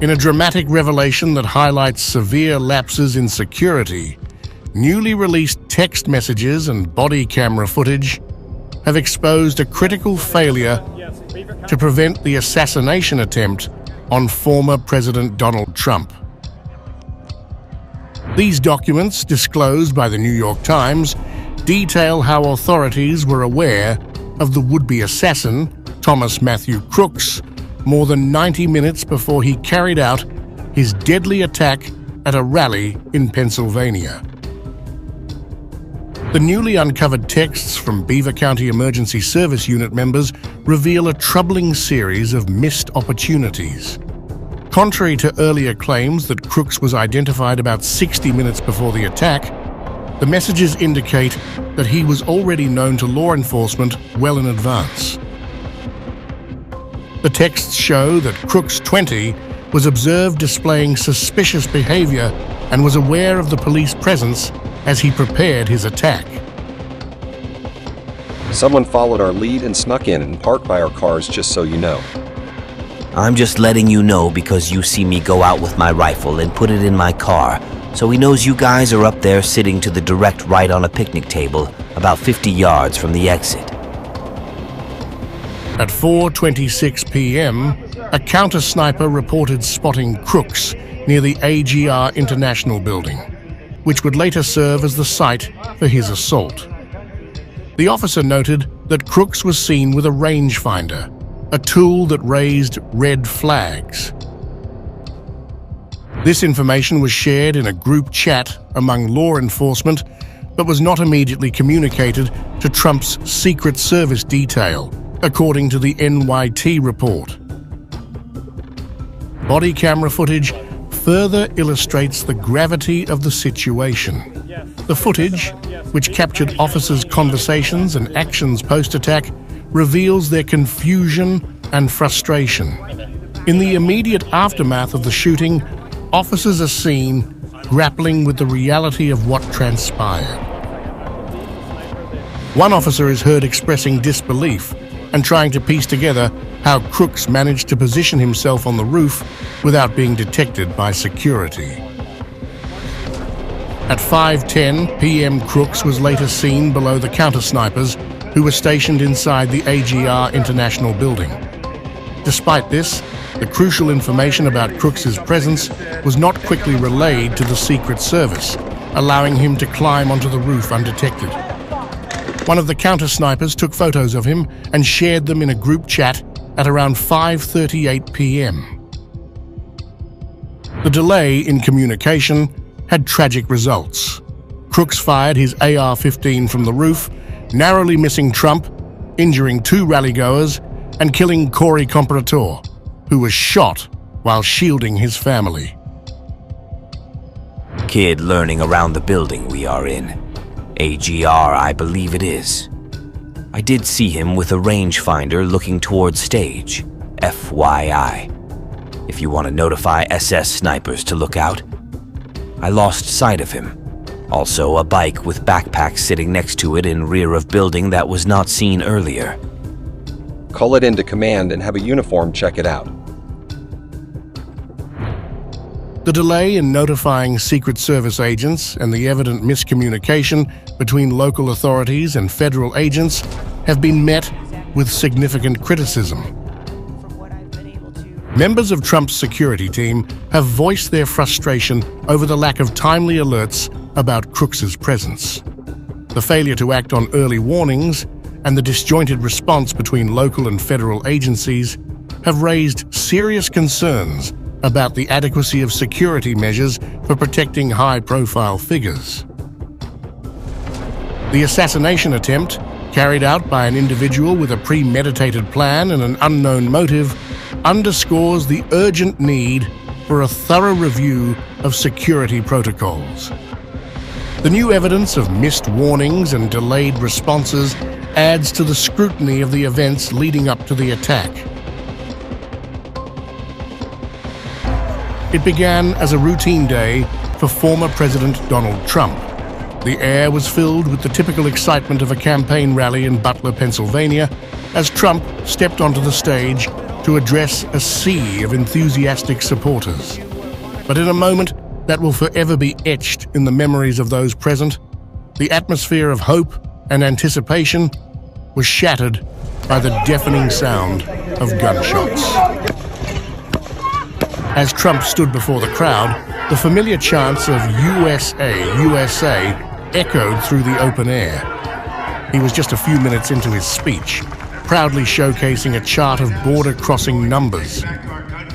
In a dramatic revelation that highlights severe lapses in security, newly released text messages and body camera footage have exposed a critical failure to prevent the assassination attempt on former President Donald Trump. These documents, disclosed by the New York Times, detail how authorities were aware of the would-be assassin, Thomas Matthew Crooks, more than 90 minutes before he carried out his deadly attack at a rally in Pennsylvania. The newly uncovered texts from Beaver County Emergency Service Unit members reveal a troubling series of missed opportunities. Contrary to earlier claims that Crooks was identified about 60 minutes before the attack, the messages indicate that he was already known to law enforcement well in advance. The texts show that Crooks, 20, was observed displaying suspicious behavior and was aware of the police presence as he prepared his attack. Someone followed our lead and snuck in and parked by our cars, just so you know. I'm just letting you know because you see me go out with my rifle and put it in my car, so he knows you guys are up there sitting to the direct right on a picnic table, about 50 yards from the exit. At 4:26 p.m., a counter-sniper reported spotting Crooks near the AGR International Building, which would later serve as the site for his assault. The officer noted that Crooks was seen with a rangefinder, a tool that raised red flags. This information was shared in a group chat among law enforcement, but was not immediately communicated to Trump's Secret Service detail, according to the NYT report. Body camera footage further illustrates the gravity of the situation. The footage, which captured officers' conversations and actions post-attack, reveals their confusion and frustration. In the immediate aftermath of the shooting, officers are seen grappling with the reality of what transpired. One officer is heard expressing disbelief and trying to piece together how Crooks managed to position himself on the roof without being detected by security. At 5:10 p.m., Crooks was later seen below the counter-snipers who were stationed inside the AGR International Building. Despite this, the crucial information about Crooks's presence was not quickly relayed to the Secret Service, allowing him to climb onto the roof undetected. One of the counter-snipers took photos of him and shared them in a group chat at around 5:38 p.m. The delay in communication had tragic results. Crooks fired his AR-15 from the roof, narrowly missing Trump, injuring 2 rallygoers, and killing Corey Comparator, who was shot while shielding his family. Kid learning around the building we are in. AGR, I believe it is. I did see him with a rangefinder looking towards stage. FYI. If you want to notify SS snipers to look out. I lost sight of him. Also, a bike with backpacks sitting next to it in rear of building that was not seen earlier. Call it into command and have a uniform check it out. The delay in notifying Secret Service agents and the evident miscommunication between local authorities and federal agents have been met with significant criticism. Members of Trump's security team have voiced their frustration over the lack of timely alerts about Crooks's presence. The failure to act on early warnings and the disjointed response between local and federal agencies have raised serious concerns about the adequacy of security measures for protecting high-profile figures. The assassination attempt, carried out by an individual with a premeditated plan and an unknown motive, underscores the urgent need for a thorough review of security protocols. The new evidence of missed warnings and delayed responses adds to the scrutiny of the events leading up to the attack. It began as a routine day for former President Donald Trump. The air was filled with the typical excitement of a campaign rally in Butler, Pennsylvania, as Trump stepped onto the stage to address a sea of enthusiastic supporters. But in a moment that will forever be etched in the memories of those present, the atmosphere of hope and anticipation was shattered by the deafening sound of gunshots. As Trump stood before the crowd, the familiar chants of USA, USA echoed through the open air. He was just a few minutes into his speech, proudly showcasing a chart of border-crossing numbers.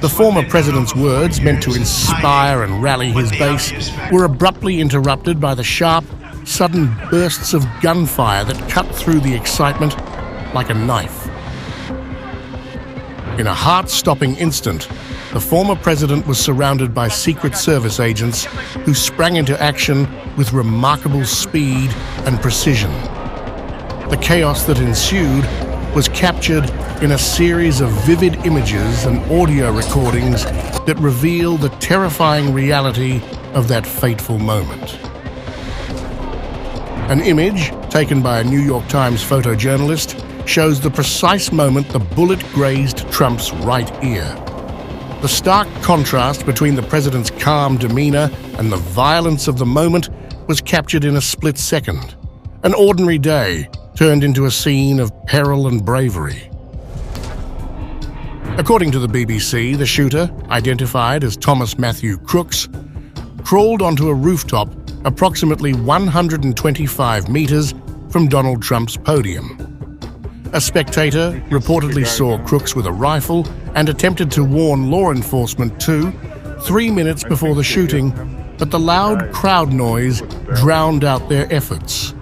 The former president's words, meant to inspire and rally his base, were abruptly interrupted by the sharp, sudden bursts of gunfire that cut through the excitement like a knife. In a heart-stopping instant, the former president was surrounded by Secret Service agents who sprang into action with remarkable speed and precision. The chaos that ensued was captured in a series of vivid images and audio recordings that reveal the terrifying reality of that fateful moment. An image, taken by a New York Times photojournalist, shows the precise moment the bullet grazed Trump's right ear. The stark contrast between the president's calm demeanor and the violence of the moment was captured in a split second. An ordinary day turned into a scene of peril and bravery. According to the BBC, the shooter, identified as Thomas Matthew Crooks, crawled onto a rooftop approximately 125 meters from Donald Trump's podium. A spectator reportedly saw Crooks with a rifle and attempted to warn law enforcement too, 3 minutes before the shooting, but the loud crowd noise drowned out their efforts.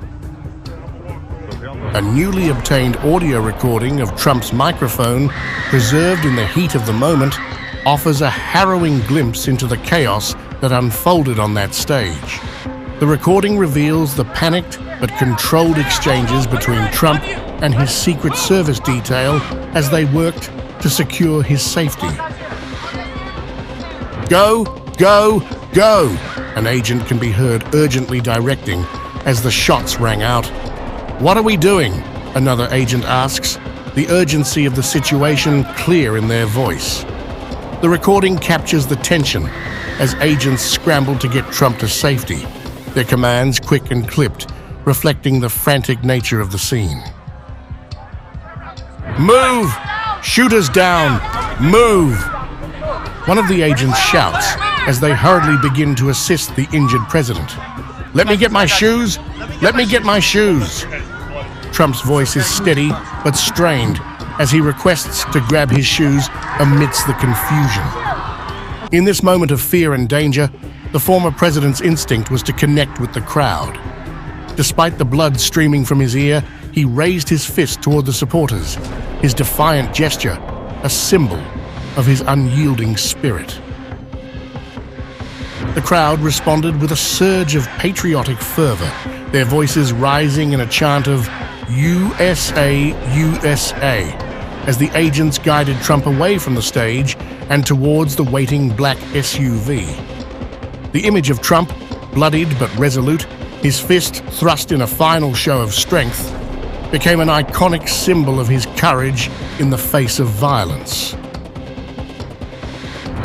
A newly obtained audio recording of Trump's microphone, preserved in the heat of the moment, offers a harrowing glimpse into the chaos that unfolded on that stage. The recording reveals the panicked but controlled exchanges between Trump and his Secret Service detail as they worked to secure his safety. "Go, go, go!" an agent can be heard urgently directing as the shots rang out. "What are we doing?" another agent asks, the urgency of the situation clear in their voice. The recording captures the tension as agents scramble to get Trump to safety, their commands quick and clipped, reflecting the frantic nature of the scene. "Move! Shooters down! Move!" One of the agents shouts as they hurriedly begin to assist the injured president. "Let me get my shoes! Let me get my shoes!" Trump's voice is steady but strained as he requests to grab his shoes amidst the confusion. In this moment of fear and danger, the former president's instinct was to connect with the crowd. Despite the blood streaming from his ear, he raised his fist toward the supporters, his defiant gesture a symbol of his unyielding spirit. The crowd responded with a surge of patriotic fervor, their voices rising in a chant of USA, USA, as the agents guided Trump away from the stage and towards the waiting black SUV. The image of Trump, bloodied but resolute, his fist thrust in a final show of strength, became an iconic symbol of his courage in the face of violence.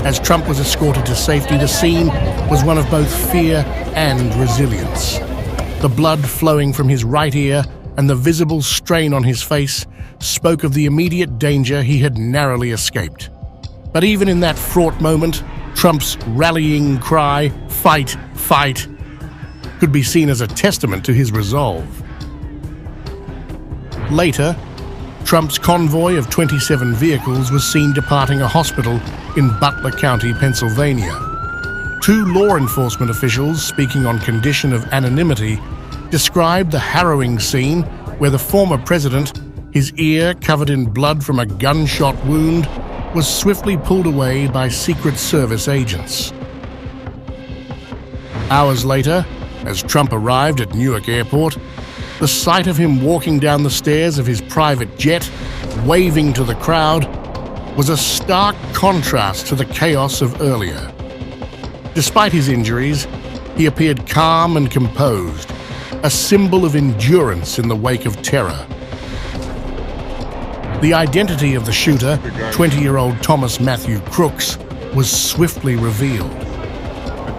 As Trump was escorted to safety, the scene was one of both fear and resilience. The blood flowing from his right ear and the visible strain on his face spoke of the immediate danger he had narrowly escaped. But even in that fraught moment, Trump's rallying cry, "Fight, fight," could be seen as a testament to his resolve. Later, Trump's convoy of 27 vehicles was seen departing a hospital in Butler County, Pennsylvania. 2 law enforcement officials, speaking on condition of anonymity, described the harrowing scene where the former president, his ear covered in blood from a gunshot wound, was swiftly pulled away by Secret Service agents. Hours later, as Trump arrived at Newark Airport, the sight of him walking down the stairs of his private jet, waving to the crowd, was a stark contrast to the chaos of earlier. Despite his injuries, he appeared calm and composed, a symbol of endurance in the wake of terror. The identity of the shooter, 20-year-old Thomas Matthew Crooks, was swiftly revealed.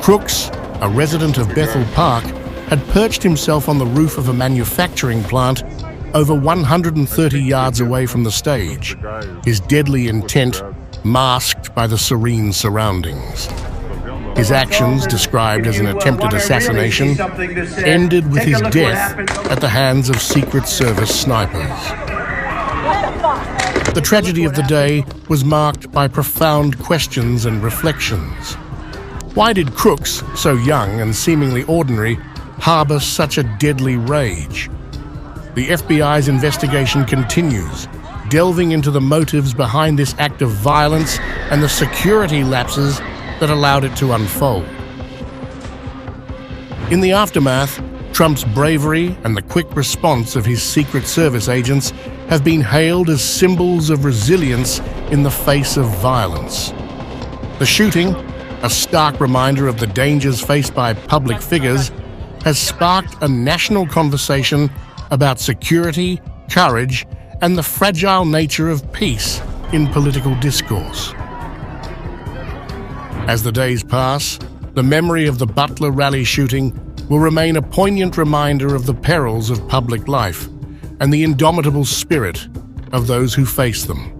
Crooks, a resident of Bethel Park, had perched himself on the roof of a manufacturing plant over 130 yards away from the stage, his deadly intent masked by the serene surroundings. His actions, described as an attempted assassination, ended with his death at the hands of Secret Service snipers. The tragedy of the day was marked by profound questions and reflections. Why did Crooks, so young and seemingly ordinary, harbor such a deadly rage? The FBI's investigation continues, delving into the motives behind this act of violence and the security lapses that allowed it to unfold. In the aftermath, Trump's bravery and the quick response of his Secret Service agents have been hailed as symbols of resilience in the face of violence. The shooting, a stark reminder of the dangers faced by public figures, has sparked a national conversation about security, courage, and the fragile nature of peace in political discourse. As the days pass, the memory of the Butler rally shooting will remain a poignant reminder of the perils of public life and the indomitable spirit of those who face them.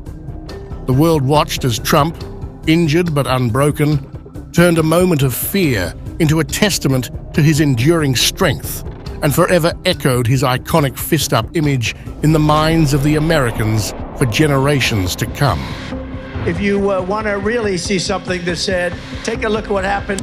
The world watched as Trump, injured but unbroken, turned a moment of fear into a testament to his enduring strength and forever echoed his iconic fist-up image in the minds of the Americans for generations to come. If you want to really see something that said, take a look at what happened